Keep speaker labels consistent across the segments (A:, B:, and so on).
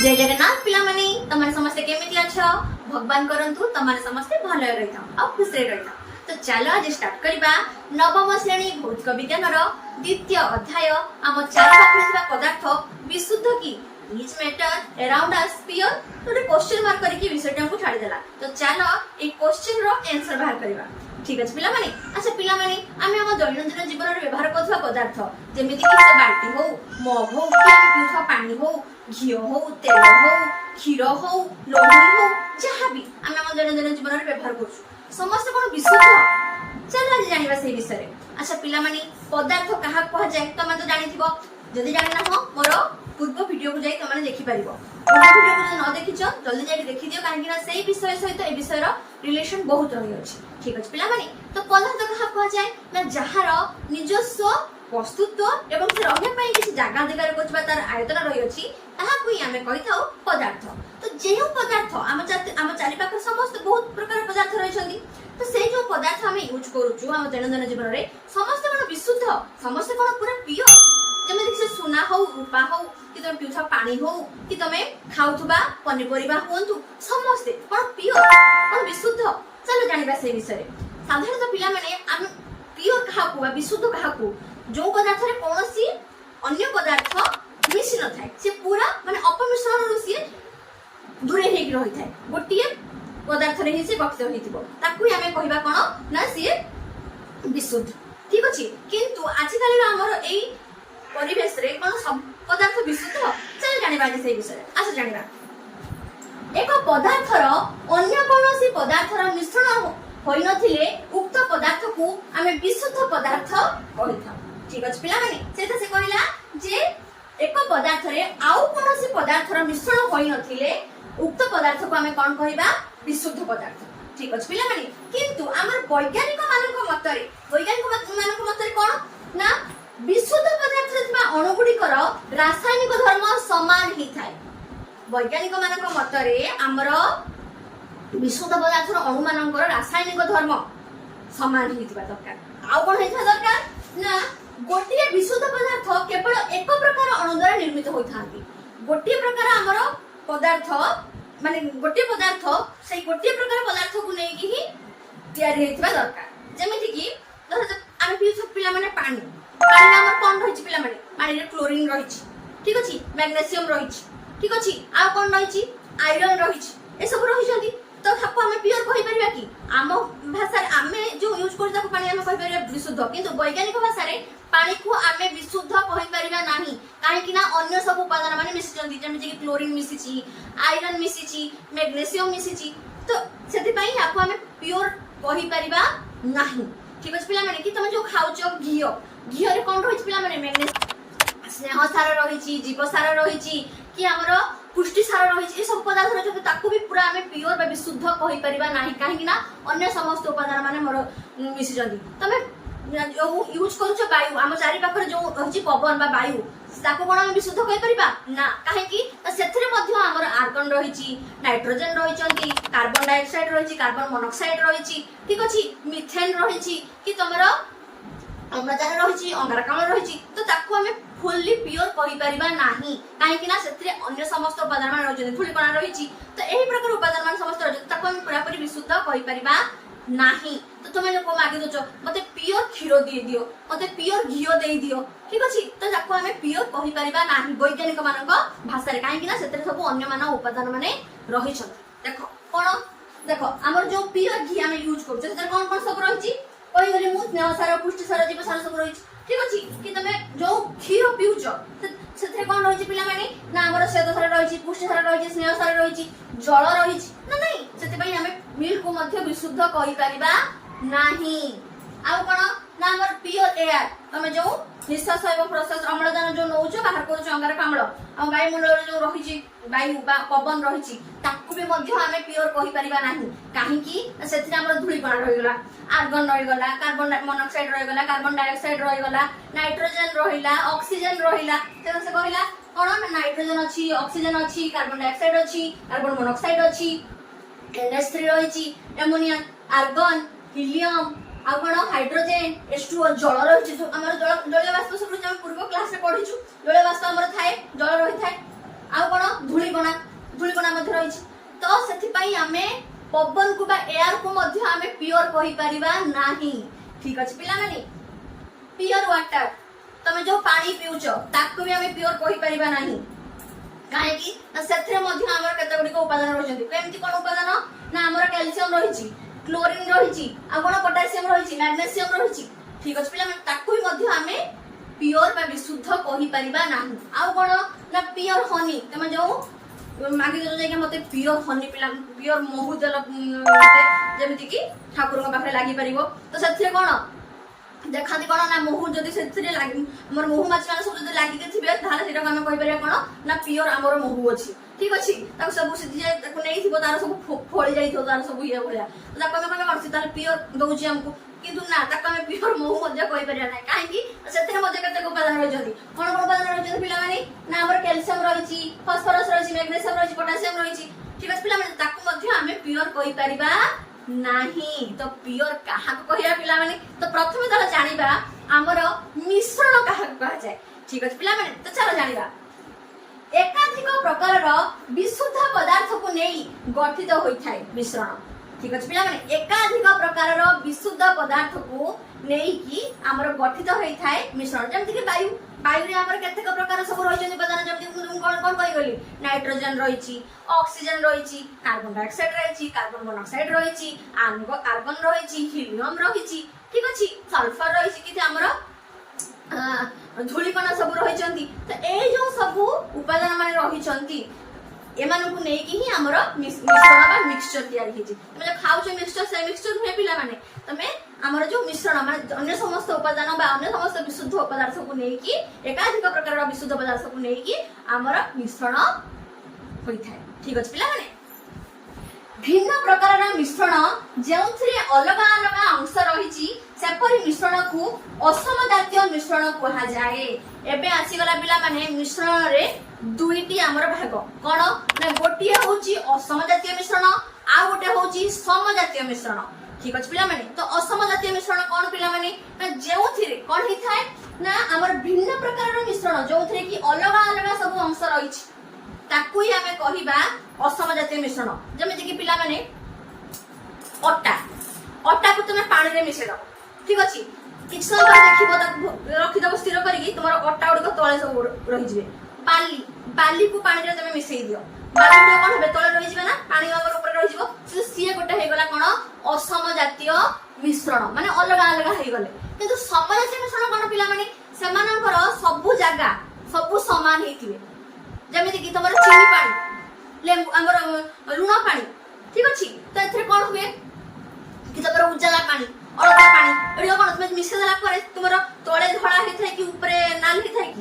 A: जय जगन्नाथ पिला माने तमारे समस्ते केमिति अछ भगवान करंतु तमारे समस्ते भले रहिता आ खुश रहिता। तो चलो आज स्टार्ट करबा नवम श्रेणी भौतिक विज्ञान रो द्वितीय अध्याय आम चार पाखरे थिबा पदार्थ विशुद्ध की is matter around us pure तो क्वेश्चन मार्क करके विषय हमको छाड़ी देला। तो चलो ए क्वेश्चन रो आंसर बाहर करबा। ठीक अछि पिला माने। अच्छा पिला माने आमे हम दैनंदिन जीवन रे व्यवहार करथवा पदार्थ जेमिति कि से बाल्टी हो मग हो कि आमे पिउथवा पानी हो घी हो तेल हो क्षीर हो लहुणी हो जहाँ भी आमे हम दैनंदिन जीवन रे व्यवहार करछु समस्त कोन विशुद्ध। चलो आज जानिबा से विषय। अच्छा पिला माने पदार्थ कहा कह जाय तमे तो जानिथिबो जदि जानि ना हो मोर पूर्व वीडियो को जाई तमाने देखि परिबो। पूर्व वीडियो को न देखिछ जल्दी जाई देखि दियो काहे कि ना सेही विषय सहित ए विषय रो रिलेशन बहुत रही अछि। ठीक अछि पिला माने। तो पदार्थ कहा कह जाय ना जहार निजस्व वस्तुत्व एवं से रहबे पई किछि जागा अधिकार कोछबा तार आयतन रही अछि ताहा कोइ आमे कहिथाउ पदार्थ। तो जेहु पदार्थ आम चारि पाख समस्त बहुत प्रकार पदार्थ रही छथि। तो से जो पदार्थ आमे यूज करूछु आम दैनंदिन जीवन रे समस्त कोन विशुद्ध समस्त कोन पूरा प्योर जेमे से सोना हो रूपा हो कि तुम पिउथा पानी हो कि तुम खाउथबा पनिपरिबा होंतु समस्ते कोन प्योर कोन विशुद्ध। चलो जानिबा से विषय। साधारणतः पिला माने हम प्योर कहा को विशुद्ध कहा को जो पदार्थ रे कोनोसी अन्य पदार्थ मिसि न थाए से पूरा माने अपमिश्रण रु से दूरे हेक रही थाए गोटिए पदार्थ रे ही से गठित होइतिबो ताकू हमें कहबा कोन ना से विशुद्ध। ठीक अछि। किंतु आजिकाली हमर एई परिवेश रे कोन सब पदार्थ विशुद्ध। चल जानिबा से विषय। अच्छा जानिबा एक पदार्थ रो अन्य कोनोसी पदार्थ रो मिश्रण होई नथिले उक्त पदार्थ को हमें विशुद्ध पदार्थ कहिथा। ठीक अछि पिला माने सेता से कहला जे एक पदार्थ रे आउ कोनोसी पदार्थ रो मिश्रण होई नथिले उक्त पदार्थ को हमें कोन कहिबा विशुद्ध पदार्थ। ठीक अछि पिला माने। किंतु हमर वैज्ञानिक मानक मतरे कोन ना विशुद्ध पदार्थ रे अणुगुडी कर रासायनिक धर्म समान ही थाए। वैज्ञानिक मानक मतरे हमर विशुद्ध पदार्थ रो अणु मानकर रासायनिक धर्म समान ही थिबा दरकार। आउ कोन हेथा दरकार ना गोटिए विशुद्ध पदार्थ केवल एक प्रकार अणु द्वारा निर्मित होइथांती। गोटिए प्रकार हमर पदार्थ माने गोटिए पदार्थ से गोटिए प्रकार पदार्थ को नै कि ही तयारी हेथिबा दरकार। जेमिति कि हम पिउछ पिला माने पानी पानी हमर कोन रहिछि पिला माने पानी रे क्लोरीन रहिछि। ठीक अछि। मैग्नीशियम रहिछि। ठीक अछि। आ कोन रहिछि आयरन रहिछि। ए सब रहिछंती। तो थाको हमें प्योर कहि परिबा कि आम भाषा आमे जो यूज करता को पानी हमें कहि परिबा विशुद्ध। किंतु वैज्ञानिक भाषा रे पानी को आमे विशुद्ध कहि परिबा नाही काहे कि ना अन्य सब उपादान माने मिसिचंती जेमे कि क्लोरीन मिसिची आयरन मिसिची मैग्नीशियम मिसिची। तो सेति पई आपको हमें प्योर कहि परिबा नाही। ठीक अछि पिला माने कि तुम जो खाउचो घी रे कोन रहिछि पिला माने मैग्नीशियम स्नेह सार रहिछि जीव सार रहिछि कि हमरो पुष्टि सार रहिछि। ए सब पदार्थ रहिछि ताकू भी पूरा हमें प्योर बा विशुद्ध कहि परिबा नाही काहे कि ना अन्य समस्त उपादान माने मोर मिसि जंदी। तमे जो यूज करूछ वायु हम चारि पाखर जो रहिछि पवन बा वायु ताकू कोन हम विशुद्ध कहि परिबा ना काहे कि सेथरे मध्य हमर आर्गन रहिछि नाइट्रोजन रहिछंती कार्बन डाइऑक्साइड रहिछि कार्बन मोनोऑक्साइड रहिछि। ठीक अछि। मिथेन रहिछि कि तमरो अम्लजान रहिछि अंगारकाम्ल रहिछि। तो ताकू हमें फुल्ली प्योर कहि परिबा नाही काहे कि ना सेथरे अन्य समस्त उपादान मान रहिछि धूली कणा रहिछि। तो एही प्रकार उपादान मान समस्त रहिछि ताकू हम पूरा पूरी विशुद्ध कहि परिबा नाही। तो तुमे जो को मागे दोछ मते प्योर क्षीर दे दियो मते प्योर घी दे दियो। ठीक अछि। तो ताकू हमें प्योर कहि परिबा नाही वैज्ञानिक मानक भाषा रे काहे कि ना सेथरे सब अन्य मान उपादान माने रहिछथि। देखो कोन देखो हमर जो प्योर घी हम यूज करछ सेथरे कोन कोन सब रहिछि कहि गली मु स्नेह सार पुष्टि सार जीव सार सब रहिछि। ठीक अछि। कि तमे जो क्षीर पिउछ सेथरे कोन रहिछि पिला माने ना हमर श्वेत सार रहिछि पुष्टि सार रहिछि स्नेह सार रहिछि जल रहिछि ना नहीं सेते पई हमें मिल्क को मध्य विशुद्ध कहि परिबा नाही। आ कोन ना हमर प्योर एयर तमे जो निश्वास एवं प्रश्वास अम्लजान जो नउछ बाहर करूछ अंगारकाम्ल आ वायुमंडल जो रहिछि वायु बा पवन रहिछि ताकू भी मध्य हमें प्योर कहि परिबा नाही काहे कि सेथरे हमर धूली कणा रहि गेला आर्गन रहि गेला कार्बन मोनोऑक्साइड रहि गेला कार्बन डाइऑक्साइड रहि गेला नाइट्रोजन रहिला ऑक्सीजन रहिला। तो से कहला कोन नाइट्रोजन अछि ऑक्सीजन अछि कार्बन डाइऑक्साइड अछि कार्बन मोनोऑक्साइड अछि NH3 रहिछि एमोनिया आर्गन हीलियम आ कोन हाइड्रोजन H2O जल रहिछि। हमर जल बाष्प सब हम पूर्व क्लास रे पढिछु जल बाष्प हमर थाए जल रहि थाए ଆଉ କଣ ଧୂଳିକଣା ମଧ୍ୟ ରହିଛି। ତ ସେଥିପାଇଁ ଆମେ पवन को बा एयर को मध्य आमे प्योर कहि परिबा नाही। ठीक अछि पिलामाने प्योर वाटर तमे जो पानी पिउचो ताकू भी आमे प्योर कहि परिबा नाही काहे कि सेथरे मध्य हमर केते गुडी को उपादान रहिसंती केमति कोन उपादान ना हमर कैल्शियम रहिछि क्लोरीन रहिछि आ कोन पोटेशियम रहिछि मैग्नीशियम रहिछि। ठीक अछि पिलामाने ताकू भी मध्य आमे प्योर बा विशुद्ध कहि परिबा नाही। आ कोन ना प्योर हनी तमे जो मागे जो जाके मते प्योर हनी पिला प्योर महू जल मते जेमिति कि ठाकुर के पाखरे लागि परिबो। तो सेथरे कोन देखाती कोन ना महू जदी सेथरे लागि हमर महू माछ माने सब जदी लागि के थिबे ताले सेटा हम कहि परिया कोन ना प्योर हमर महू अछि। ठीक अछि ताको सब सिद्धि जाय ताको नै थिबो तार सब फोळी जाय थो तार सब इया भलिया तो ताको हम करछि ताले प्योर दोछि हमकु किंतु ना ताको हम प्योर महू मध्य कहि परिया नै काहे कि सेथरे मध्य कते उपादान रहि जदी कोन कोन उपादान रहि जदी पिला माने ना हमर कैल्शियम रहिछि फास्फोरस रहिछि मैग्नीशियम रहिछि पोटेशियम रहिछि। ठीक अछि पिला माने ताको मध्य हम प्योर कहि परिबा नाही। तो प्योर कहा को कहिया पिला माने तो प्रथमे तला जानिबा हमर मिश्रण कहा को कहा जाय। ठीक अछि पिला माने तो चलो जानिबा एकाधिक प्रकार विशुद्ध पदार्थ को नहीं गठित होई थाए मिश्रण। ठीक अछि पिला माने एकाधिक प्रकार विशुद्ध पदार्थ को नहीं कि हमर गठित होई थाए मिश्रण जेमति कि वायु वायु रे हमर केतेक प्रकार सब रहिछन पदार्थ जेमति कोन कोन कहि गली नाइट्रोजन रहिछि ऑक्सीजन रहिछि कार्बन डाइऑक्साइड रहिछि कार्बन मोनोऑक्साइड रहिछि आर्गन रहिछि हीलियम रहिछि। ठीक अछि सल्फर रहिछि कि हमर धूलिकणा सब रहिछंती। तो ए जो सब उपादान माने रहिछंती एमान को नै कि ही हमर मिश्रण बा मिक्सचर तयार हिछि। तमे जो खाउ छ मिक्सचर से मिक्सचर हे पिला माने तमे हमर जो मिश्रण माने अन्य समस्त उपादान बा अन्य समस्त विशुद्ध पदार्थ को नै कि एकाधिक प्रकार विशुद्ध पदार्थ को नै कि हमर मिश्रण होई थाए। ठीक अछि पिला माने भिन्न प्रकार मिश्रण जेउथरे अलग अलग अंश रहिछि सेपरि मिश्रण को असम जातीय मिश्रण कहा जाए। एबे आसी गला पिला माने मिश्रण रे दुईटी हमर भाग कोन ना गोटिए होची असम जातीय मिश्रण आ गोटे होची सम जातीय मिश्रण। ठीक अछि पिला माने तो असम जातीय मिश्रण कोन पिला माने ना जेउथरे कोन हि थाए ना हमर भिन्न प्रकार मिश्रण जोथरे कि अलग अलग सब अंश रहिछि ताकू ही हमें कहिबा असम जातीय मिश्रण। जेमिति कि पिला माने अट्टा को तुमे पानी रे मिसेइ दो। ठीक अछि किछ समय बाद देखिबो त रखि दबो स्थिर करिकि तुमर अट्टा उडको तळे सब रहि जिवे। बाली को पानी रे तुमे मिसेइ दियो बाली को कोन हेबे तळे रहि जिवे ना पानी हमर ऊपर रहि जिवो से सिए गोटे हे गला कोन असम जातीय मिश्रण माने अलग अलग हे गले। किंतु सम जातीय मिश्रण कोन पिला माने सेमानकर सब जागा सब समान हेतिवे जेमिति कि तुमर चीनी पानी लेंबू हमर लुण पानी। ठीक अछि तो एथरे कोन हुए कि तुमर उजाला पानी अलगा पानी एडो कोन तुम मिसे देला परे तुमर तळे धळा हे थाय कि ऊपरे नाल हे थाय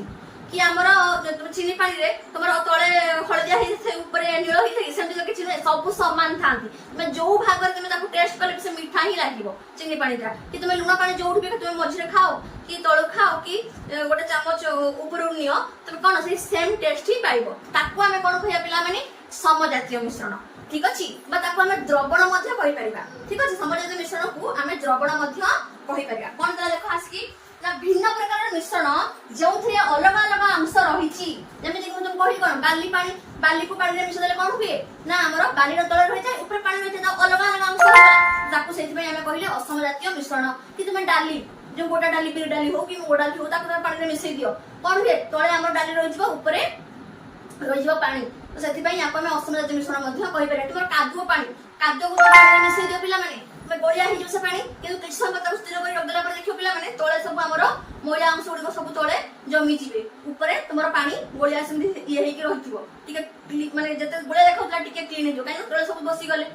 A: कि हमर तुम चीनी पानी रे तुमर तळे हळदिया हे थाय ऊपरे नीळ हे थाय सेमति जो किछि सब समान थांती तुम जो भाग रे तुम ताको टेस्ट करले से मीठा ही लागिवो चीनी पानी ता कि तुम लुण पानी जोठी भी तुम मझिरे खाओ कि तळु खाओ कि गोटे चामच ऊपर नियो तुम कोन से सेम टेस्ट ही पाइबो ताको हमें कोन कहिया पिला माने समजातीय मिश्रण। ठीक अछि बा ताको हमें द्रवण मध्य कहि परिबा। ठीक अछि समजातीय मिश्रण को हमें द्रवण मध्य कहि परिबा कोन तला देखो आसकी ना भिन्न प्रकार मिश्रण जोथरे अलग अलग अंश रहिछि जेमिति कि तुम कहि कोन बाली को पानी रे मिसे देले कोन हुए ना हमर बाली रो तळे रहि जाय ऊपर पानी रहि जाय अलग अलग अंश रहला ताको सेति पय हमें कहिले असमजातीय मिश्रण। कि तुम डाली जो गोटा डाली बिर डाली हो कि मोडा डाली हो ताको पानी रे मिसेइ दियो कोन हुए तळे हमर डाली रहि जबो ऊपरे रहि जबो पानी तो सेति पय याको हमें असमजातीय मिश्रण मध्य कहि परिबा। तुमर कादुओ को पानी रे मिसेइ दियो पिला माने तुम गोलिया हि जसे पानी किंतु किछ समय तक स्थिर करी रखदेला पर देखियो पिला माने तळे सब हमर मोइला अंश उडको सब तळे जमी जिवे ऊपरे तुमर पानी गोलिया सेमि ये हे कि रहिथिबो ठीक माने जते गोलिया देखौतला टिके क्लीन हे जो काई तळे सब बसी गले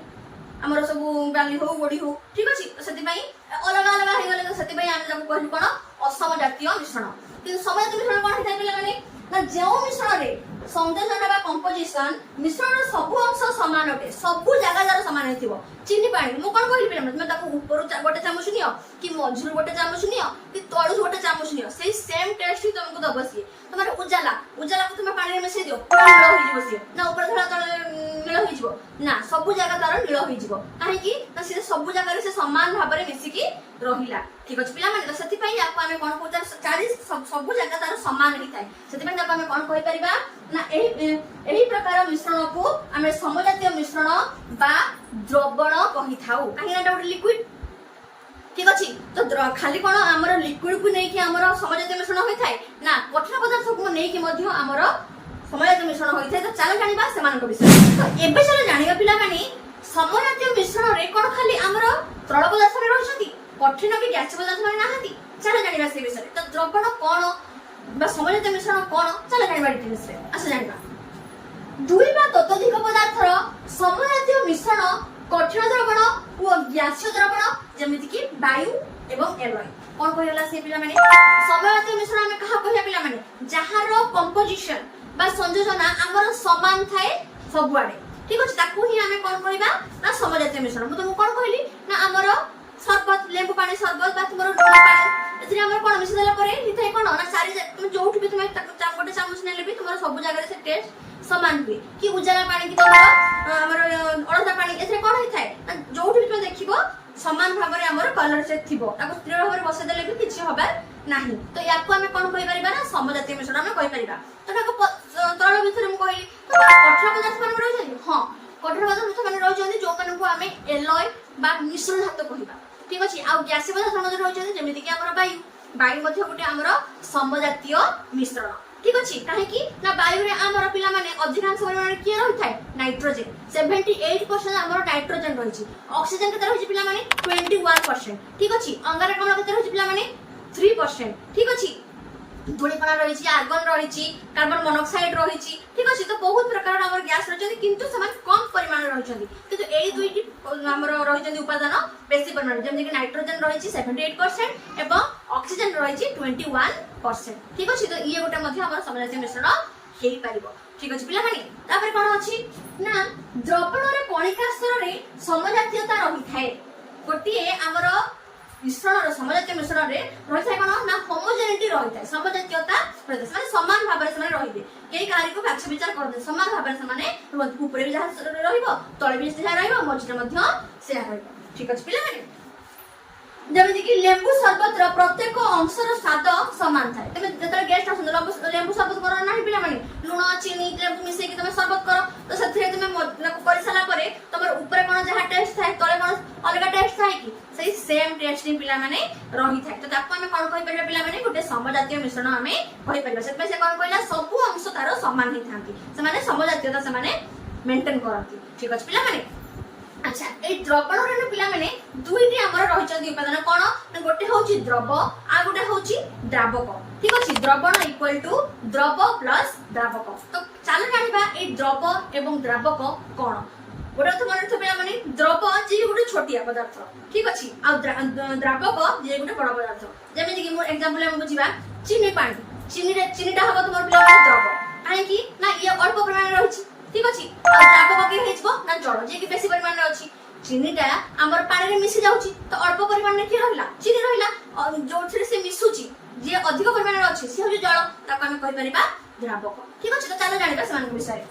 A: हमर सब बाली हो गोडी हो। ठीक अछि तो सेति पय अलग अलग हे गले तो सेति पय हम जाको कहलु कोन असम जातीय मिश्रण। किंतु समजातीय मिश्रण कोन हिताय पिला माने ना जेउ मिश्रण रे संयोजन बा कंपोजिशन मिश्रण सब अंश समान होते सब जगह जार समान हेतिबो। चीनी पानी मु कोन कहिबे मैं ताको ऊपर गोटे चामच नियो कि मझुर गोटे चामच नियो कि तळु गोटे चामच नियो सेही सेम टेस्ट ही तुमको दबसी। तुम्हारे उजाला को तुम पानी में मिसेइ दियो नीळ हो जिवो से ना ऊपर धळा तळे नीळ हो ହେଇଯିବ ନା ସବୁ ଜାଗା ତାର ନୀଳ ହେଇଯିବ କାହିଁକି ନା ସେ ସବୁ ଜାଗାରେ ସେ ସମାନ ଭାବରେ ମିଶିକି ରହିଲା ঠিক ଅଛି ପିଲାମାନେ ତ ସେଥିପାଇଁ ୟାକୁ ଆମେ କଣ କହୁଛେ ଚାରି ସବୁ ଜାଗା ତାର ସମାନ ହେଇଥାଏ ସେଥିପାଇଁ ତାକୁ ଆମେ କଣ କହିପାରିବା ନା ଏହି ପ୍ରକାର ମିଶ୍ରଣକୁ ଆମେ ସମଜାତୀୟ ମିଶ୍ରଣ ବା ଦ୍ରବଣ କହିଥାଉ କାହିଁକି ଏଟା ଗୋଟେ ଲିକ୍ୱିଡ ঠিক ଅଛି ତ ଖାଲି କଣ ଆମର ଲିକ୍ୱିଡ କୁ ନେଇକି ଆମର ସମଜାତୀୟ ମିଶ୍ରଣ ହୋଇଥାଏ ନା କଠିନ ପଦାର୍ଥକୁ ନେଇକି ମଧ୍ୟ ଆମର ସମଜାତୀୟ ମିଶ୍ରଣ ହୋଇଥାଏ ତ ଚାଲ ଜାଣିବା ସେମାନଙ୍କ ବିଷୟରେ ତ ଏବେ ଚାଲ ଜାଣିବା ପିଲାମାନେ ସମଜାତୀୟ ମିଶ୍ରଣରେ କଣ ଖାଲି ଆମର ତରଳ ପଦାର୍ଥରେ ରହିଛନ୍ତି କଠିନ କି ଗ୍ୟାସୀୟ ପଦାର୍ଥ ମାନେ ନାହାନ୍ତି ଚାଲ ଜାଣିବା ସେ ବିଷୟରେ ତ ଦ୍ରବଣ କଣ ବା ସମଜାତୀୟ ମିଶ୍ରଣ କଣ ଚାଲ ଜାଣିବା ଡିଟେଲ୍ସ ରେ ଆସ ଜାଣିବା ଦୁଇ ବା ତତୋଧିକ ପଦାର୍ଥର ସମଜାତୀୟ ମିଶ୍ରଣ কঠিন দ্রবণ ও গ্যাসীয় দ্রবণ যেমিতি কি বায়ু এবং এলয় কোন কইলা সে পিলা মানে সমজাতীয় মিশ্রণ আমি কাহা কইলা পিলা মানে যাହାର কম্পোজিশন বা সংযোজনা ଆମର সমানଥାଏ ସବୁଆଡେ ঠিক আছে তাকু হি আমি কোন কইবা না সমজাতীয় মিশ্রণ মু তুমি কোন কইলি না ଆମର শরবত লেম্বু পানি শরবত বা তোমার লুণ পানি এতে আমরা কোন মিশি দেলা পরে হিতাই কোন না সারি তুমি যোউঠি বি তুমি গোটে চামচ নেলে বি তোমার সব জায়গায় সে টেস্ট সমান हुए कि उजाला पानी की तमरा हमर अळता पानी एथे कोन होई थाए जोठी भी देखिबो समान भाबरे हमर कलर से थिबो ताको स्थिर भाबरे बसे देले भी किछि होबा नाही तो याको हमें कोन कहि परिबा ना समजातीय मिश्रण हमें कहि परिबा तो ताको तरल भितर मु कहिली तो कठोर पदार्थ मान रहि जानि हां कठोर पदार्थ मान रहि जानि जो माने को हमें एलॉय बा मिश्रण धातु कहिबा ठीक अछि आ गैसीय पदार्थ मान रहि जानि जेमिति कि हमर वायु वायु मध्ये गुटे हमर समजातीय मिश्रण ठीक अछि काहे कि ना वायु रे हमर पिला माने अधिकांश परिमाण रे के रहि थाए नाइट्रोजन 78% हमर नाइट्रोजन रहि छि ऑक्सीजन के रहि छि पिला माने 21% ठीक अछि अंगारकाम्ल के रहि छि पिला माने 3% ठीक अछि धूलिकणा रहि छि आर्गन रहि छि कार्बन मोनोऑक्साइड रहि छि ठीक अछि तो बहुत प्रकार हमर गैस रहि छि किंतु समान कम परिमाण रहि छि किंतु एई दुईटी हमर रहि छि उपादान बेसी परिमाण जेम कि नाइट्रोजन रहि छि 78% एवं ऑक्सीजन रहि छि 21% ठीक अछि तो ये गोटे मध्ये हमर समजातीय मिश्रण हेई परिबो ठीक अछि पिला माने तापर कोन अछि ना द्रवण रे कणिका स्तर रे समजातीयता रहि थाए गोटिए हमर मिश्रण रो समजातीय मिश्रण रे रहि थाए कोन ना होमोजेनिटी रहि थाए समजातीयता रहि थाए माने समान भाबरे समान रहिबे केई कार्य को बाक्ष विचार कर दे समान भाबरे समान ऊपर भी जहा रहिबो तळे भी जहा रहिबो मझिरे मध्ये से रहिबो ठीक अछि पिला माने जेमिति कि लेंबू शरबत रो प्रत्येक अंशर स्वाद समान थाए तमे जतरे गेस्ट आछन लेंबू शरबत करो नाही पिला माने लूण चीनी लेंबू मिसे कि तमे शरबत करो तो सथिरे तमे नाको करि साला परे तमर ऊपर कोन जहा टेस्ट थाए तळे कोन अलगा टेस्ट थाए कि सही सेम टेस्ट नि पिला माने रहि थाए तो ताको हमें कोन कहि परबा पिला माने गुटे समजातीय मिश्रण हमें कहि परबा सेतमे से कोन कहला सब अंश तारो समान हि थांती से माने समजातीयता से माने मेंटेन करंती ठीक अछि पिला माने अच्छा ए द्रवण रे पिला माने दुईटी हमर रहि चंदी उपादान कोन गोटे होची द्रव आ गोटे होची द्रावक ठीक अछि द्रवण इक्वल टू द्रव प्लस द्रावक तो चलो जानिबा ए द्रव एवं द्रावक कोन गोटे तो मन पिला माने द्रव जे गोटे छोटिया पदार्थ ठीक अछि आ द्रावक जे गोटे बड़ पदार्थ जेमे कि मोर एग्जांपल हम बुझिबा चीनी पानी चीनीटा हबो तुमर पिला माने द्रव काहे कि ना ये अल्प परिमाण रहिछि ठीक अछि आ द्रावक के हेजबो ना जल जे कि बेसी परिमाण रे अछि चीनीटा हमर पानी रे मिसि जाउछि तो अल्प परिमाण रे के रहिला चीनी रहिला जोथरे से मिसुछि जे अधिक परिमाण रे अछि से हो जल ताको हम कहि परिबा द्रावक ठीक अछि तो चलो जानिबा समान विषय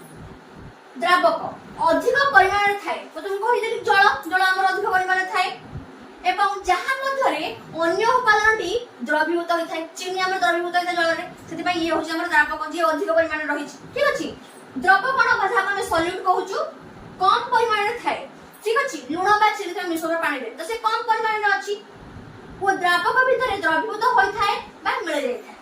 A: द्रावक अधिक परिमाण रे थाए तो तुम कहि देली जल हमर अधिक परिमाण रे थाए एवं जहा मध्यरे अन्य उपादानटी द्रवीभूत होई थाए चीनी हमर द्रवीभूत होई थाए जल रे सेति पई ये होछि हमर द्रावक जे अधिक परिमाण रे रहिछि ठीक अछि द्रव कोन भाषा हम सॉल्यूट कहूछु कम परिमाण रे थाए ठीक अछि लूण बा चीनी के मिश्रण पानी रे तो से कम परिमाण रे अछि वो द्रावक भितरे द्रवीभूत होई थाए बा मिले जाय थाए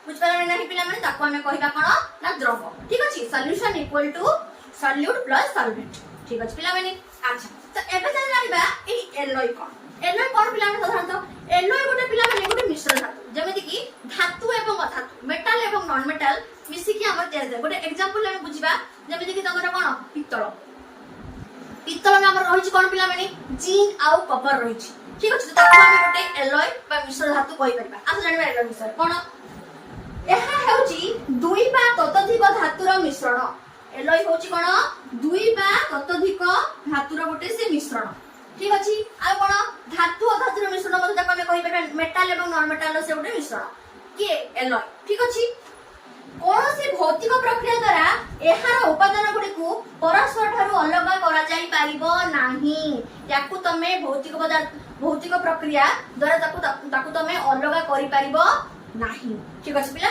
A: बुझ पाले नाही पिला माने ताको हमें कहिबा कोन ना द्रव ठीक अछि solution equal to solute plus solvent ठीक अछि पिला माने अच्छा तो एबे चल जानिबा ए एलॉय कोन पिला माने साधारणतः एलॉय गोटे पिला माने गोटे मिश्रण धातु जेमिति कि धातु एवं अधातु मेटल एवं नॉन मेटल मिसी कि हमर तयार जाय गोटे एग्जांपल हम बुझिबा जेमिति कि तमरा कोन पित्तल में हमर रहिछि कोन पिला माने जिंक आउ कपर रहिछि ठीक अछि तो ताको हम गोटे एलॉय बा मिश्रण धातु कहि परिबा आस जानिबा एलॉय विषय कोन एहा हेउछि दुई बा ततोधिक धातुर मिश्रण एलॉय होछि कोन दुई बा ततोधिक धातुर गोटे से मिश्रण ठीक अछि आ कोन धातु और धातुर मिश्रण मते ताको हम कहि परिबा मेटल एवं नॉन मेटल से गोटे मिश्रण के एलॉय ठीक अछि कौनसी भौतिक प्रक्रिया द्वारा एहार उपादान गुडी को परस्पर ठारू अलग करा जाई परिबो नाही याकू तमे भौतिक प्रक्रिया द्वारा ताकू तमे अलग करि परिबो नाही ठीक अछि पिला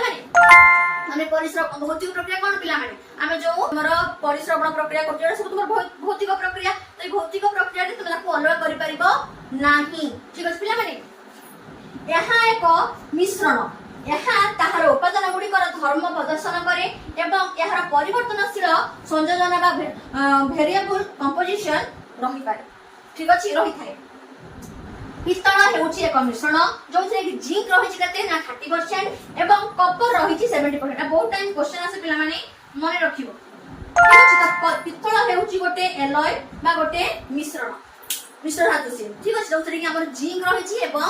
A: माने परिश्रम भौतिक प्रक्रिया कोन पिला माने आमे जो हमर परिश्रम प्रक्रिया करजो सब तुमर भौतिक प्रक्रिया तो भौतिक प्रक्रिया रे तुम ताकू अलग करि परिबो नाही ठीक अछि पिला माने यहाँ एक मिश्रण यहाँ ताहार उपादान गुड़िकर धर्म प्रदर्शन करे एवं यार परिवर्तनशील संयोजन बा वेरिएबल कंपोजिशन रही पारे ठीक अछि रही थाए पित्तल हेउची एक मिश्रण जोथि कि जिंक रही कते ना 30% एवं कपर रही 70% आ बहुत टाइम क्वेश्चन आसे पिला माने मने रखिबो ठीक अछि त पित्तल हेउची गोटे एलॉय बा गोटे मिश्रण धातु से ठीक अछि जोथि कि हमर जिंक रही एवं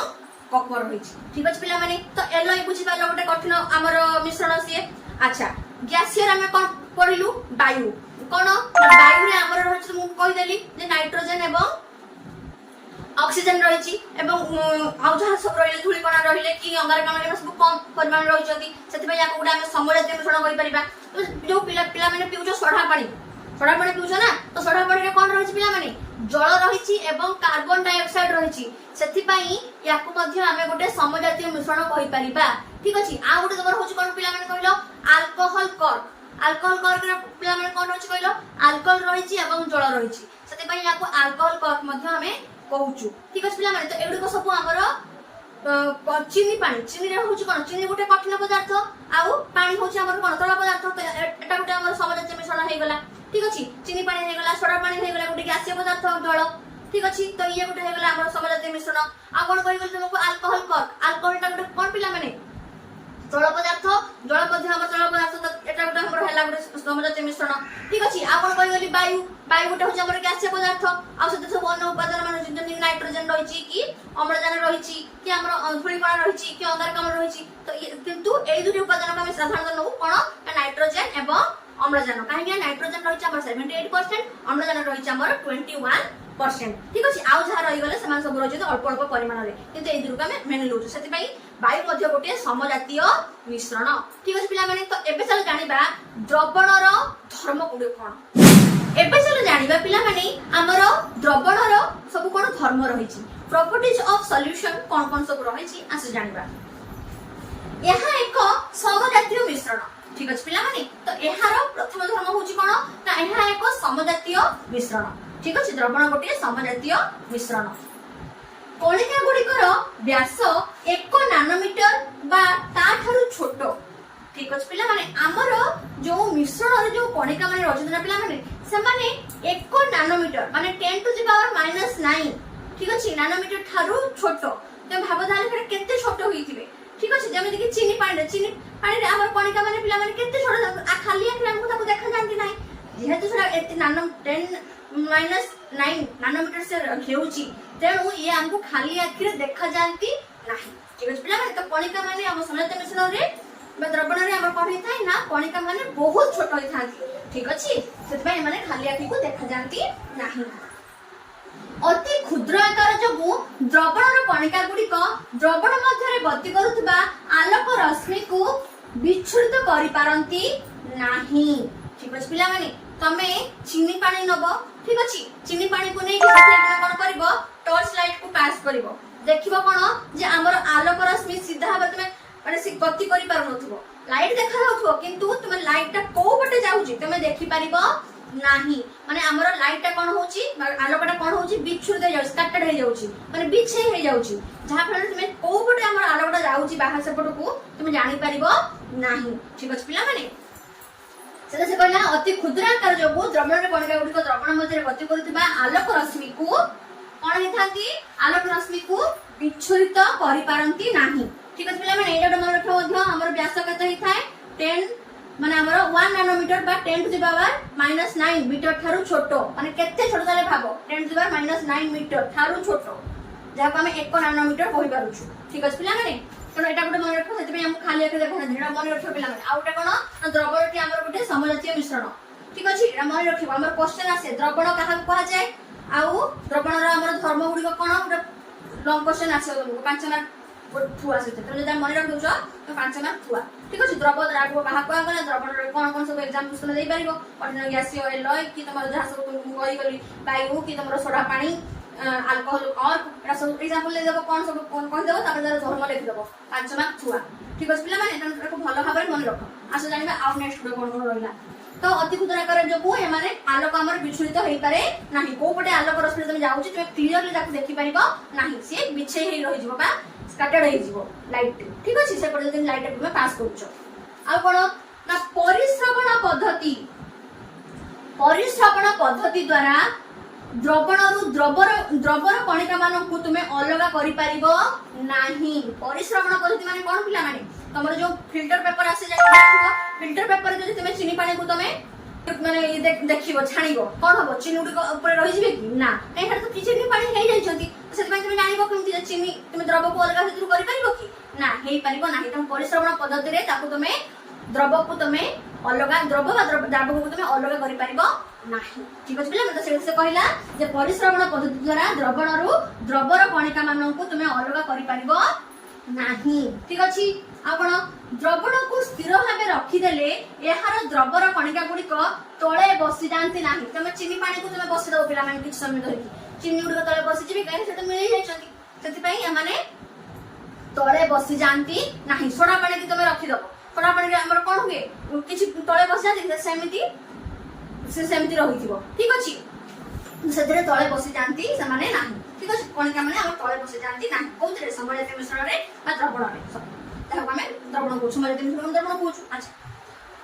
A: कपर रही ठीक अछि पिला माने तो एलॉय बुझी पालो गोटे कठिन हमर मिश्रण से अच्छा गैसियर हमें कोन पढिलु वायु कोन वायु रे हमर रही मु कहि देली जे नाइट्रोजन एवं ऑक्सीजन रही आउ जहाँ सब रही धूलिकणा रही कि अंगारकाम्ल सब कम परिमाण रही से या गोटे आम समजातीय मिश्रण कर जो पिला मैंने पीउछ सढ़ा पानी पीउछ ना तो सढ़ा पानी कौन रही पिला जल रही कार्बन डाइऑक्साइड रही से आम गोटे समजातीय मिश्रण कहीपर ठीक अच्छे आ गोटे तुम हूँ कौन पिला कहल आल्कोहल कर्क पिला कौन रही कहल आल्कोहल रही जल रही से आल्कोहल कर्क कहूचु ठीक अछि पिला माने तो एगुडी को सब हमर चीनी रे होची कोन चीनी गोटे कठिन पदार्थ आउ पानी होची हमर कोन तरल पदार्थ तो एटा गोटे हमर समजातीय मिश्रण हे गला ठीक अछि चीनी पानी हे गला सोडा पानी हे गला गोटे गैसीय पदार्थ जल ठीक अछि तो ये गोटे हे गला हमर समजातीय मिश्रण आ कोन कहि गल तुमको अल्कोहल कर्क अल्कोहल टा गोटे कोन पिला माने जल पदार्थ जल मध्ये हमर जल पदार्थ तो एटा गोटे हमर हेला गोटे समजातीय मिश्रण ठीक अछि आ कोन कहि गली वायु गोटे होची हमर गैसीय पदार्थ आ से सब अन्य उपादान माने जेमि नाइट्रोजन रही कि अम्लजान रही कि हमर धूलिकणा रही कि अंगारकाम्ल रही तो किंतु एई दुटी उपादान को हम साधारणतः नहु कोन नाइट्रोजन एवं अम्लजान काहे नाइट्रोजन रही हमर 78% अम्लजान रही हमर 21% ठीक अछि आउ जहा रही गले समान सब रही अल्प अल्प परिमाण रे किंतु एई दुटी को हम मेन लउछु सेति पई वायु मध्ये गोटे समजातीय मिश्रण ठीक अछि पिला माने तो एबे चल जानिबा द्रवणर धर्म गुडी कोन एबे चल जानिबा पिला माने हमर द्रवणर सब कोन धर्म रही प्रॉपर्टीज ऑफ सॉल्यूशन कोन कोन सब रही आसे जानिबा यहाँ एक समजातीय मिश्रण ठीक अछि पिला माने तो एहार प्रथम धर्म होची कोन ना यहाँ एक समजातीय मिश्रण ठीक अछि द्रवण गोटे समजातीय मिश्रण कणिका गुड़िकर व्यास 1 नानोमीटर बा ताठारु छोटो ठीक अछि पिला माने हमर जो मिश्रण रे जो कणिका माने रचना पिला माने से माने 1 नानोमीटर माने 10 टू द पावर -9 ठीक अछि नानोमीटर थारु छोटो ते भाबो धाले फेर केते छोटो होइथिबे ठीक अछि जेमे कि चीनी पानी रे हमर कणिका माने पिला माने केते छोटो आ खाली आखरे हमको ताको देखा जानती नाही जेहेतु सेटा एते नानो 10 -9 नानोमीटर से हेउची तेणु ये हमको खाली आखरे देखा जानती नाही ठीक अछि पिला माने तो कणिका माने हम समजातीय मिश्रण रे द्रवण रे हमर कोन होइथाय ना कणिका माने बहुत छोट होइथांती ठीक अछि सेतबे माने खाली आखी को देखा जानती नाही अति क्षुद्र आकार जगु द्रवणर कणिका गुडी को द्रवण मध्य रे गति करूतबा आलोक रश्मि को विच्छुरित करि पारंती नाही ठीक अछि पिला माने तमे चीनी पानी नबो ठीक अछि चीनी पानी को नै कि सेते कोन करबो टॉर्च लाइट को पास करबो देखिबो कोन जे हमर आलोक रश्मि सीधा भाबे तमे माने से गति करि पार नथुबो लाइट देखा जाउथबो किंतु तुम लाइट टा को बटे जाउची तमे देखि पारिबो नाही माने हमर लाइट टा कोन होची आलोक टा कोन होची बिच्छुरित जाउची स्कैटर्ड हे जाउची माने बिछे हे जाउची जहा फल तुमे को बटे हमर आलोक टा जाउची बाहर से पट को तुमे जानि पारिबो नाही ठीक अछि पिला माने से कहला अति क्षुद्र आकार जो द्रवण रे कणिका गुडी को द्रवण मध्य रे गति करूतबा आलोक रश्मि को कोन हेथांती आलोक रश्मि को विच्छुरित करि पारंती नाही ठीक अछि पिला माने एटा मन रखो मध्य हमर व्यास कते हि थाए 10 माने हमर 1 नानोमीटर बा 10 टू द पावर -9 मीटर थारु छोटो माने केते छोटो ताले भाबो 10 टू द पावर -9 मीटर थारु छोटो जहा को हम 1 नानोमीटर कहि पारुछु ठीक अछि पिला माने कोन एटा गोटे मन रखो सेति हम खाली आके देखा जेडा मन रखो पिला माने आउटा कोन द्रवणटी हमर गोटे समजातीय मिश्रण ठीक अछि एटा मन रखिबो हमर क्वेश्चन आसे द्रवण कहा को कहा जाय आउ द्रवणर हमर धर्म गुडी को कोन गोटे लॉन्ग क्वेश्चन आसे तुमको 5 मार्क थुआ से तो जदा मन रख दोछ तो 5 मार्क थुआ ठीक अच्छे द्रव द्रावक क्या कहगला द्रवण कौन कौन सब एग्जाम्पल्स तुम दे पार कठिन गैसीय एल कि तुम जहाँ सब कहीगली वायु कि तुम सोडा पानी अल्कोहल और एटा सब एग्जांपल देदेव कौन सब कहीदेव धर्म लिखिदेव 5 मार्क छुआ ठीक अच्छे पे भल भाव में मन रख आस जाना आउ नेक्स्ट कौन कौन रहा तो अति क्षुद्राकार जो एमाने आलोक आमर विच्छुरित हो पारे नाही को पटे आलोक रश्मि तुम जाउछि तुम क्लियरली ताको देखि परिबो नाही से बिछे ही रहि जिवो बा स्कैटर्ड हो जिवो लाइट ठीक अछि से पटे दिन लाइट में पास करूछो आ कोन ना परिश्रवण पद्धति द्वारा द्रवणरु द्रवर कणिका मानकु तुमे अलगा करि परिबो नाही परिश्रवण पद्धति माने कोन पिला माने तमर जो फिल्टर पेपर आसे जाय फिल्टर पेपर जदि तुमे चीनी पानी को तुमे माने देखिबो छाणीबो कोन हबो चीनी उडी ऊपर रहि जिवे कि ना नै हर तो चीनी पानी हे जाय छथि से तुमे जानिबो केमति चीनी तुमे द्रव को अलगा से करि परिबो कि ना हे परिबो नाही तुम परिश्रवण पद्धति रे ताकू तुमे द्रव को तुमे अलगा द्रव बा द्रव को तुमे अलगा करि परिबो नाही ठीक अछि पिला मतलब से कहला जे परिश्रवण पद्धति द्वारा द्रवणरु द्रवर कणिका मानकु तुमे अलगा करि परिबो नाही ठीक अछि आ कोन द्रवण को स्थिर भाबे रखि देले एहार द्रवर कणिका गुडी को तळे बसि जानति नाही तमे चीनी पानी को तमे बसि दो पिला माने किछ समय धरि चीनी गुडी को तळे बसि जिबे काहे से त मिलै जाय छथि सेति पई माने तळे बसि जानति नाही सोडा पानी कि तमे रखि दो सोडा पानी रे हमर कोन हुए किछ तळे बसि जानति सेमिति रहिथिबो ठीक अछि सेतरे तळे बसि जानति से माने नाही ठीक अछि कणिका माने हम तळे बसि जानति नाही कोथरे समलैत मिश्रण रे बा द्रवण रे ताको हमें द्रवण को समलैत मिश्रण द्रवण को अच्छा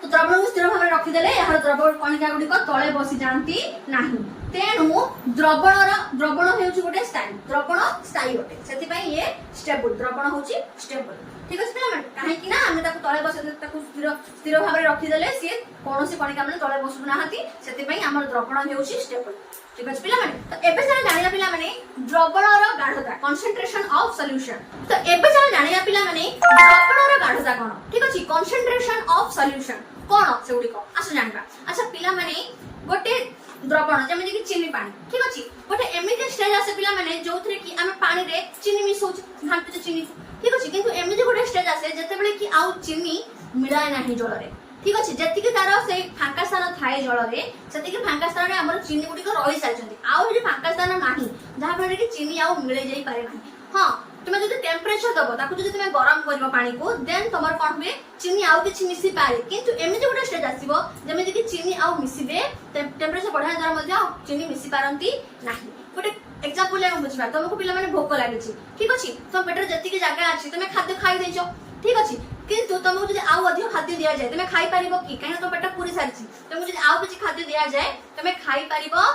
A: तो द्रवण को स्थिर भाव में रखि देले यार द्रवण कणिका गुडी को तळे बसि जानति नाही तेनु द्रवण हेउछि गोटे स्थायी द्रवण स्थायी होते सेति पई ये स्टेबल द्रवण होछि स्टेबल ठीक अछि पिला माने काहे कि ना हम ताको तळे बसि ताको स्थिर भाव में रखि देले से कोनोसी कणिका माने तळे बसु नाहति सेति पई हमर द्रवण हेउछि स्टेबल ठीक अछि पिला माने तो एबे जान जानिया पिला माने द्रवणर गाढता कंसंट्रेशन ऑफ सॉल्यूशन तो एबे जान जानिया पिला माने द्रवणर गाढता कोन ठीक अछि कंसंट्रेशन ऑफ सॉल्यूशन कोन से गुडी को आस जानबा अच्छा पिला माने गोटे द्रवण जेमे कि चीनी पानी ठीक अछि गोटे एमिति स्टेज आसे पिला माने जोथरे कि हम पानी रे चीनी मिसौछ घांटु चीनी ठीक अछि किंतु एमिति गोटे स्टेज आसे जते बेले कि आउ चीनी मिलाय नाही जल रे ठीक अछि जति कि तारो से फांका स्थान थाए जल रे सेति कि फांका स्थान रे हमर चीनी गुडी को रहि साइछन्ती आउ जे फांका स्थान नाही जहा पर कि चीनी आउ मिले जाई पारे नाही हां तुमे जदि टेम्परेचर दबो ताकू जदि तुमे गरम करबो पानी को देन तमर कोन हुए चीनी आउ किछि मिसी पारे किंतु एमिति गोटे स्टेज आसीबो जेमे कि चीनी आउ मिसिबे टेम्परेचर बढ़ा द्वारा मध्ये आउ चीनी मिसी पारंती नाही गोटे एग्जांपल ले बुझबा तुमको पिला माने भोक लागिछि ठीक अछि तो पेटर जति के जगह अछि तुमे खाद्य खाइ दैछो ठीक अछि किंतु तुमको जदि आउ अधिक खाद्य दिया जाय तुमे खाइ परिबो कि काहे तो पेट पूरी सारिछि तुमको जदि आउ किछि खाद्य दिया जाय तुमे खाइ परिबो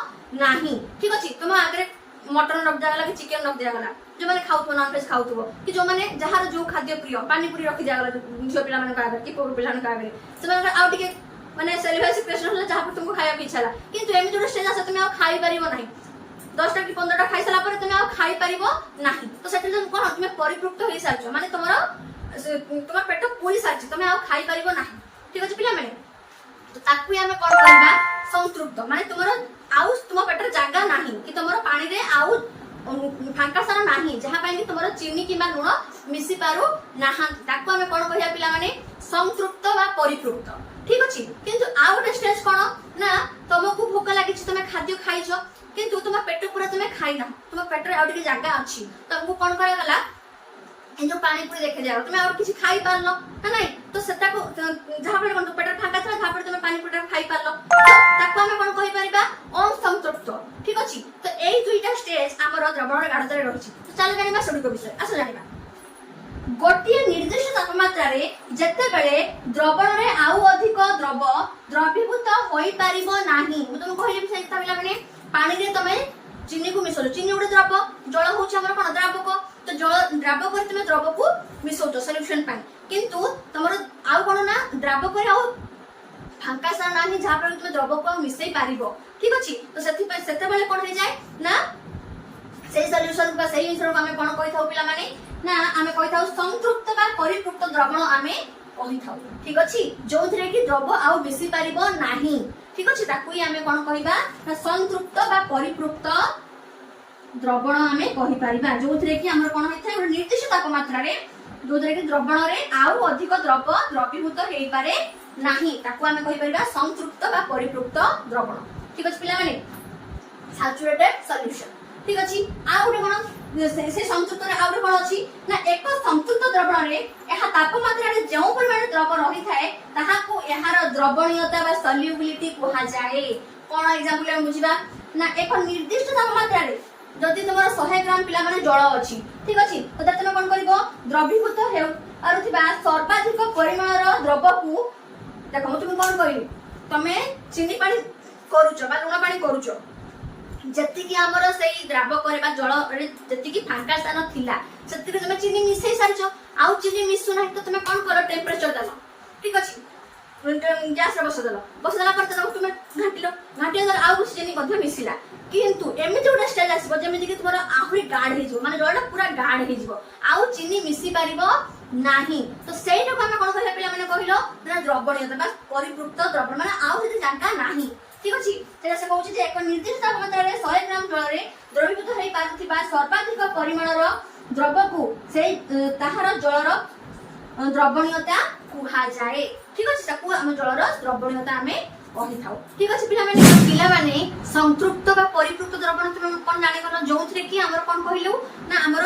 A: नाही ठीक अछि तुम आगरे मटन रख जागला कि चिकन रख दियागला जो माने खाउतो नॉन वेज खाउतो कि जो माने जहार जो खाद्य प्रिय पानी पूरी रखि जागला झियो पिला माने कागर कि पुर पिला माने कागर से माने आउ टिके माने सेलिब्रेशन क्वेश्चन होला जहां पर तुमको खाया पीछा ला किंतु एमे जो स्टेज आसे तुमे आ खाइ परिबो नाही 10टा कि 15टा खाइ सला पर तुमे आ खाइ परिबो नाही तो सेते जो कोन तुमे परिपृक्त होई सारछ माने तुम्हारा पेट पूरी सारछ तुमे आ खाइ परिबो नाही ठीक अछि पिला माने तो ताकू हमें कोन करबा संतृप्त माने तुम्हारा आउ तुम पेटर जागा नाही कि तुम्हारा पानी रे आउ फांका स्थान नाही जहां पाई कि तुम्हारा चीनी किबा लूण मिसी पारु नाहा ताकू हमें कोन कहिया पिला माने संतृप्त बा परिपृक्त ठीक अछि किंतु आ गोटे स्टेज कोन ना तुमको भोक लागि छि तुमे खाद्य खाइछो किंतु तुम पेट पूरा तुमे खाइ ना तुम पेट रे आ टिके जागा अछि तुमको कोन करा गला ए जो पानी पूरी देखे जाओ तुमे और किछि खाइ पारलो ना नहीं तो सेटा को जहां पर कोन पेट फांका था जहां पर तुमे पानी पूरा खाइ पारलो ताकू हमें कोन कहि परिबा असंतृप्त ठीक अछि तो एई दुईटा स्टेज हमर द्रवण गाढता रे रहिछि तो चल जानिबा सडुक विषय आस जानिबा गोटिए निर्दिष्ट तापमात्रा रे जत्ते बेले द्रवण रे आउ अधिक द्रवीभूत होई परिबो नाही मु तुम कहि जे पिला माने पानी रे तमे चीनी को मिसलो चीनी उडे द्रव जल होछ हमर कोन द्रावक तो जल द्रावक रे तमे द्रव को मिसौतो सॉल्यूशन पानी किंतु तमरो आउ कोन ना द्रावक रे आउ फांका सा नाही जहा पर तमे द्रव को मिसै पारिबो ठीक अछि तो सेते बेले कोन हे जाय ना सेही सॉल्यूशन बा सेही मिश्रण को हमें कोन कहि थाउ पिला माने ना हमें कहि थाउ संतृप्त बा परिपृक्त द्रवण हमें कहि थाउ ठीक अछि जोथरे कि द्रव आउ मिसि पारिबो नाही ठीक अछि ताकू ही हमें कोन कहिबा ना संतृप्त बा परिपृक्त द्रवण हमें कहि परिबा जोथरे कि हमर कोन होइथाय निर्दिष्ट तापमात्रा रे जोदरे कि द्रवण रे आउ अधिक द्रव द्रवीभूत हेई पारे नाही ताको आमे कहि परिबा संतृप्त बा परिपृक्त द्रवण ठीक अछि पिला माने सैचुरेटेड सॉल्यूशन ठीक अछि आ गुटे कोन से संतृप्त रे आ गुटे कोन अछि ना एक संतृप्त द्रवण रे एहा तापमात्रा रे जो परिमाण द्रव रही थाए ताहा को एहार द्रवणीयता बा सॉल्युबिलिटी कोहा जाए कोन एग्जांपल हम बुझिबा ना एक निर्दिष्ट तापमात्रा रे जदि तुमर 100 ग्राम पिला माने जल अछि ठीक अछि तो तुम कोन करबो द्रवीभूत हेउ आरुथिबा सर्वाधिक परिमाणर द्रव को देखो तुम कोन कहिली तमे चीनी पानी करूचो बा लुण पानी करूचो जति कि हमर सेही द्राव करबा जल रे जति कि फांका स्थान थिला जति कि तुम चीनी मिसै सारचो आउ चीनी मिसु नाही तो तुम कोन करो टेम्परेचर दलो ठीक अछि गैस रे बसदला पर तुम घाटिलो आउ कुछ चीनी मध्ये मिसिला किंतु एमिति उडा स्टेज आसीबो जेमिति कि तुमरा आहुरी गाढ़ हे जो माने जलटा पूरा गाढ़ हे जिवो आउ चीनी मिसी पारिबो नाही तो सेइटा को हम कोन कहले पिला माने कहिलो ना द्रवणीयता बा परिपृक्त द्रवण माने आउ हेति जांका नाही ठीक अछि तेरा से कहउछि जे एक निर्दिष्ट तापमात्रा रे 100 ग्राम जल रे द्रवीभूत हेई पारुथिबा सर्वाधिक परिमाणर द्रव को सेई ताहार जलर द्रवणीयता कुहा जाए ठीक अछि ताकू हम जलर द्रवणीयता हमें कहि थाउ ठीक अछि पिला माने संतृप्त बा परिपृक्त द्रवण तुम कोन जानि गलो जोथरे कि हमर कोन कहिलु ना हमर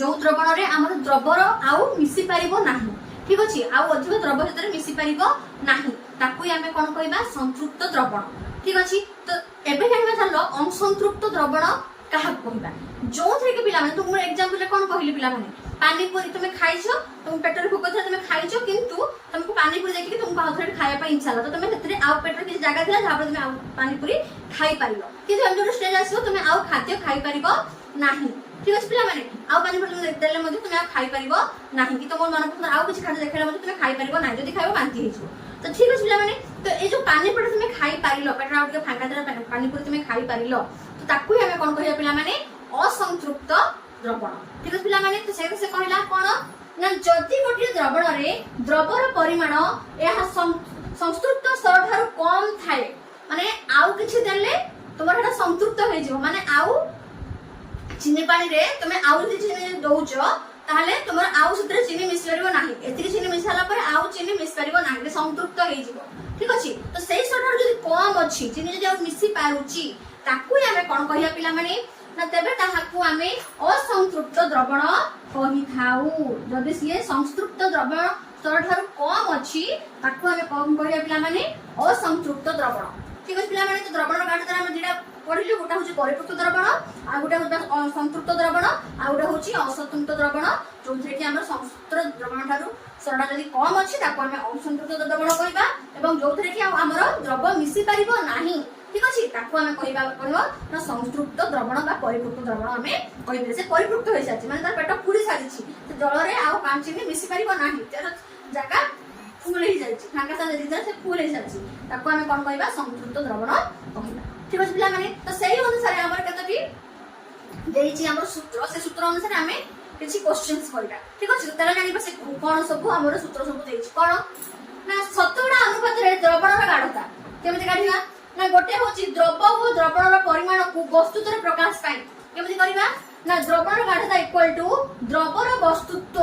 A: जो द्रवण रे हमर द्रवर आउ मिसी पारिबो नाही ठीक अछि आउ अधिक द्रव भीतर मिसी पारिबो नाही ताकू हमें कोन कहिबा संतृप्त द्रवण ठीक अछि तो एबे जानिबा चाललो असंतृप्त द्रवण काहा कहिबा जोथरे कि पिला माने तुम एग्जांपल रे कोन कहिलु पिला माने पानी पूरी तुम खाइछो तुम पेटर भूख था तुम खाइछो किंतु तुमको पानी पूरी देखि तुमको आउथरे खाया पे इच्छा तो तुम सेतरे आउ पेटर कि जगह थिला जापर तुम आउ पानी पूरी खाई पारिलो किंतु हम जो स्टेज आसीबो तुम आउ खाद्य खाई पारिबो नाही ठीक अछि पिला माने आउ पानी पूरी तुम देले मध्ये तुम आउ खाई पारिबो नाही कि तुम मन पसंद आउ कुछ खाद्य देखले मध्ये तुम खाई पारिबो नाही जदी खाइबो बांती हेइछो तो ठीक अछि पिला माने तो ए जो पानी पूरी तुम खाई पारिलो पेटर आउ के फांका देला पानी पूरी तुम खाई पारिलो तो ताकू हमें कोन कहिया पिला माने असंतृप्त द्रवण ठीक पिला माने तो से कहला कोन ना जदि गोटे द्रवण रे द्रवर परिमाण एहा संतृप्त स्तर थारु कम थाए माने आउ किछि देले तुमर हेटा संतृप्त होई जिवो माने आउ चीनी पानी रे तुमे आउ जे चीनी दोउचो ताहले तुमर आउ सतरे चीनी मिस परिबो नाही एतिक चीनी मिसाला पर आउ चीनी मिस परिबो नाही संतृप्त होई जिवो ठीक अछि तो सेही स्तर जदि कम अछि चीनी जदि आउ मिसी पारुची ताकू हमें कोन कहिया पिला माने ना तेबे ताहाकू आमे असंतृप्त द्रवण कहि थाउ जदि सिए संतृप्त द्रवण स्तर थारु कम अछि ताकू आमे कम कहिया पिला माने असंतृप्त द्रवण ठीक अछि पिला माने तो द्रवण गाठ द्वारा हम जेडा पढिलु गोटा होची परिपृक्त द्रवण आ गोटा होता संतृप्त द्रवण आ गोटा होची असंतृप्त द्रवण जोथरे कि हमर संतृप्त द्रवण थारु सरडा जदि कम अछि ताकू आमे असंतृप्त द्रवण कहिबा एवं जोथरे कि हमर द्रव मिसी पारिबो नाही ठीक अछि ताकू हमें कहिबा करबो ना संतृप्त द्रवण बा परिपृक्त द्रवण हमें कहिबे से परिपृक्त होई जाछि माने तार पेट पूरी सारिछि तो जल रे आ पानी चिनी मिसी परिबो नाही तेर जगह फुल ही जाछि फांका सा जदि से फुल ही जाछि ताकू हमें कोन कहिबा संतृप्त द्रवण कहिबा ठीक अछि पिला माने तो सेही अनुसार हमर कतटी देइछि हमर सूत्र से सूत्र अनुसार हमें किछि क्वेश्चंस करिबा ठीक अछि तेरा जानिबा से कोन सब हमर सूत्र सब देइछि कोन ना शतकड़ा अनुपात रे द्रवणर गाढ़ता केमिति काढिबा ना गोटे होची द्रव और द्रवणर परिमाण को वस्तुत्व रे प्रकाश पाई केमिति करिबा ना द्रवणर गाढ़ता इक्वल टू द्रवर वस्तुत्व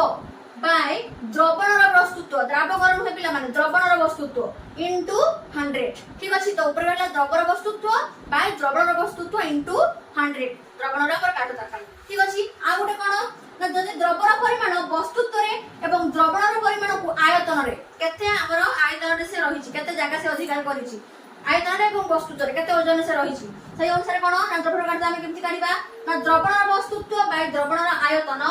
A: बाय द्रवणर वस्तुत्व द्राव गरम हे पिला माने द्रवणर वस्तुत्व इनटू 100 ठीक अछि तो ऊपर वाला द्रवर वस्तुत्व बाय द्रवणर वस्तुत्व इनटू 100 द्रवणर पर गाढ़ता पाई ठीक अछि आ गोटे कोन ना जदि द्रवर परिमाण वस्तुत्व रे एवं द्रवणर परिमाण को आयतन रे केते हमर आयतन रे से रहिछि केते जगह से अधिकार करिछि आयतन एवं वस्तुत्व रे केते ओजन से रहिछि सही अनुसार कोन ना द्रव्य काढता हम केमति काढिबा ना द्रवणर वस्तुत्व बाय द्रवणर आयतन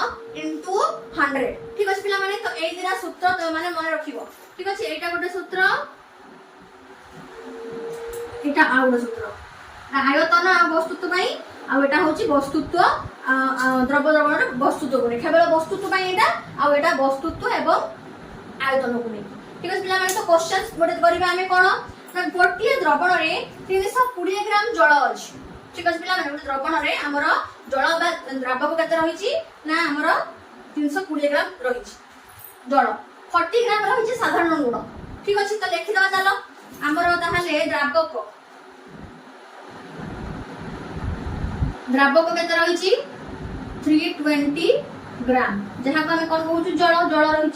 A: इनटू 100 ठीक अछि पिला माने तो एई दिना सूत्र तो माने मन रखिबो ठीक अछि एटा गोटे सूत्र एटा आ गोटे सूत्र आयतन आ वस्तुत्व बाय आ एटा होछि वस्तुत्व द्रव्य द्रवणर वस्तुत्व को केवल वस्तुत्व बाय एटा आ एटा वस्तुत्व एवं आयतन को नै ठीक अछि पिला माने तो क्वेश्चंस गोटे करिबा हमें कोन ना गोटिए द्रवण रे 320 ग्राम जल अछि ठीक अछि पिला माने द्रवण रे हमर जल बा द्रव्य केते रहिछि ना हमर 320 ग्राम रहिछि जल 40 ग्राम रहिछि साधारण लुण ठीक अछि तो लिखि दवा चलो हमर ताहाले द्रव्य केते रहिछि 320 ग्राम जहाँ को आम कौन कहूँ जल जल रही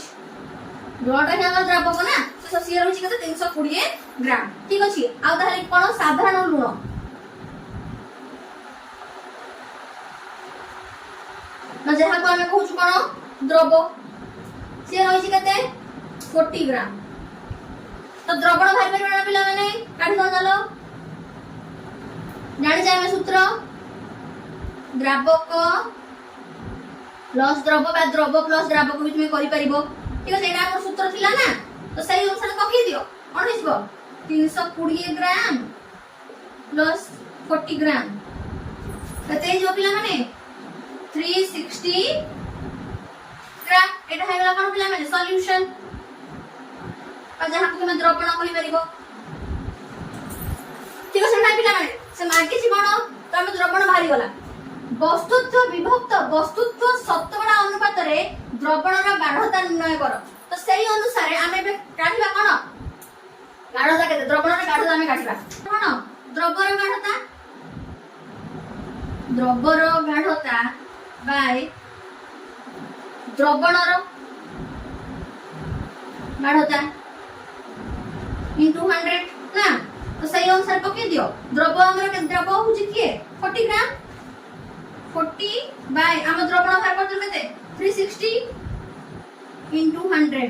A: जलटा ही आम द्रावक ना तो सी रही है 320 ग्राम ठीक अच्छे आउ कौन साधारण लुण जहाँ को आम कहूँ कौन द्रव सी रही है 40 ग्राम तो द्रवण बाहर पार पिला मैंने काढ़ी दो चलो जानी आम सूत्र द्रावक प्लस द्रव बा द्रव प्लस द्रावक भी तुम करि परिबो ठीक है एटा हमर सूत्र थिला ना तो सही अनुसार पकई दियो कोन हिसबो 320 ग्राम प्लस 40 ग्राम कते जो पिला माने 360 ग्राम एटा है गला कोन पिला माने सॉल्यूशन और जहां को तुम द्रवण कहि परिबो ठीक है ना पिला माने से मार्के छी कोन तो हम द्रवण बाहरी गला वस्तुत्व विभक्त वस्तुत्व शतकड़ा अनुपात रे द्रवणर गाढ़ता निर्णय कर तो सही अनुसार आमे बे काढिबा कोन गाढ़ता केते द्रवणर गाढ़ता आमे काढिबा कोन द्रवर गाढ़ता बाय द्रवणर गाढ़ता into 100 ना तो सही अनुसार पके दियो द्रव हमर के द्रव होची के 40 ग्राम 40 बाय आम द्रवण बाहर करते केते 360 into 100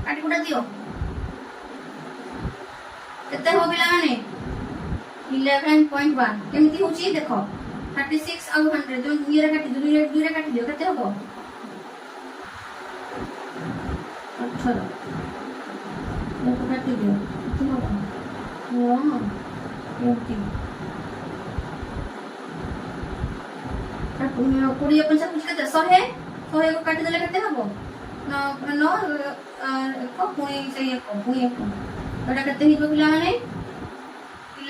A: काटी कुटा दियो केते हो बिला माने 11.1 केमती होची देखो 36 और 100 तुम दुई रे काटी दियो केते हो 18 तो काटी दियो कितना होगा वाह एमती 20 50 कुछ केते 100 को काटी देले केते हबो न को पुई से पुई एटा केते हिबो पिला माने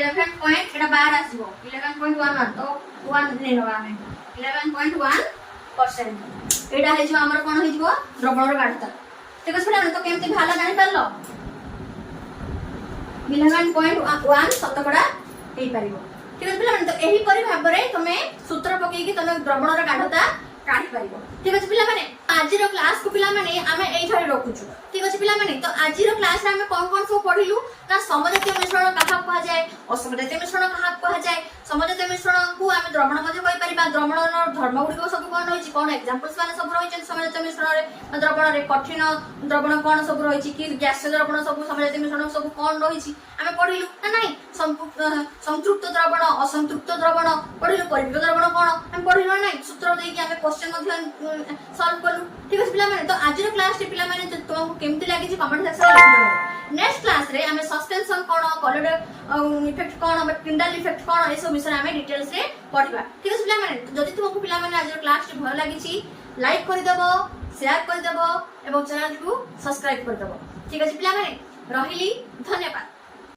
A: 11 पॉइंट एटा बाहर आसीबो 11.11 तो 1 नै नबा हमें 11.1% एटा हे जो हमर कोन हिजबो द्रवणर गाढ़ता ठीक है पिला तो केमते भाला जानि परलो 11.1 शतकड़ा हेई परिबो ठीक है पिला तो एही परि भाबरे तमे सूत्र पकेई कि तमे द्रवणर गाढ़ता काढी परिबो ठीक है पिला माने आजिरो क्लास को पिला माने आमे एई थारे रखुछु ठीक है पिला माने तो आजिरो क्लास रे आमे कोन सब पढिलु ना समजातीय मिश्रण कहा कहा जाय असमजातीय मिश्रण कहा कहा जाय समजातीय मिश्रण को आमे द्रवण मध्ये कहि परिबा द्रवणर धर्म गुडी सब कोन रहिछि कोन एग्जांपल्स माने सब रहिछि समजातीय मिश्रण रे द्रवण रे कठिन द्रवण कोन सब रहिछि कि गैस द्रवण सब समजातीय मिश्रण सब कोन रहिछि आमे पढिलु ना नाही संतृप्त द्रवण असंतृप्त द्रवण पढिलु परिमित द्रवण कोन आमे पढिलु ना नाही सूत्र देई कि आमे क्वेश्चन मध्ये सॉल्व कलु ठीक है पिला माने तो आजिरो क्लास रे पिला माने तुमको केमति लागि जे कमेंट सेक्शन रे लिखियो नेक्स्ट क्लास रे आमे सस्पेंशन कोन कॉलोइड इफेक्ट कोन बट किंडल इफेक्ट कोन ए सब विषय आमे डिटेल्स रे पढिबा ठीक है पिला माने जदि तुमको पिला माने आजिरो क्लास रे भल लागि छी लाइक कर देबो शेयर कर देबो एवं चैनल को सब्सक्राइब कर देबो ठीक है पिला माने रहिली धन्यवाद।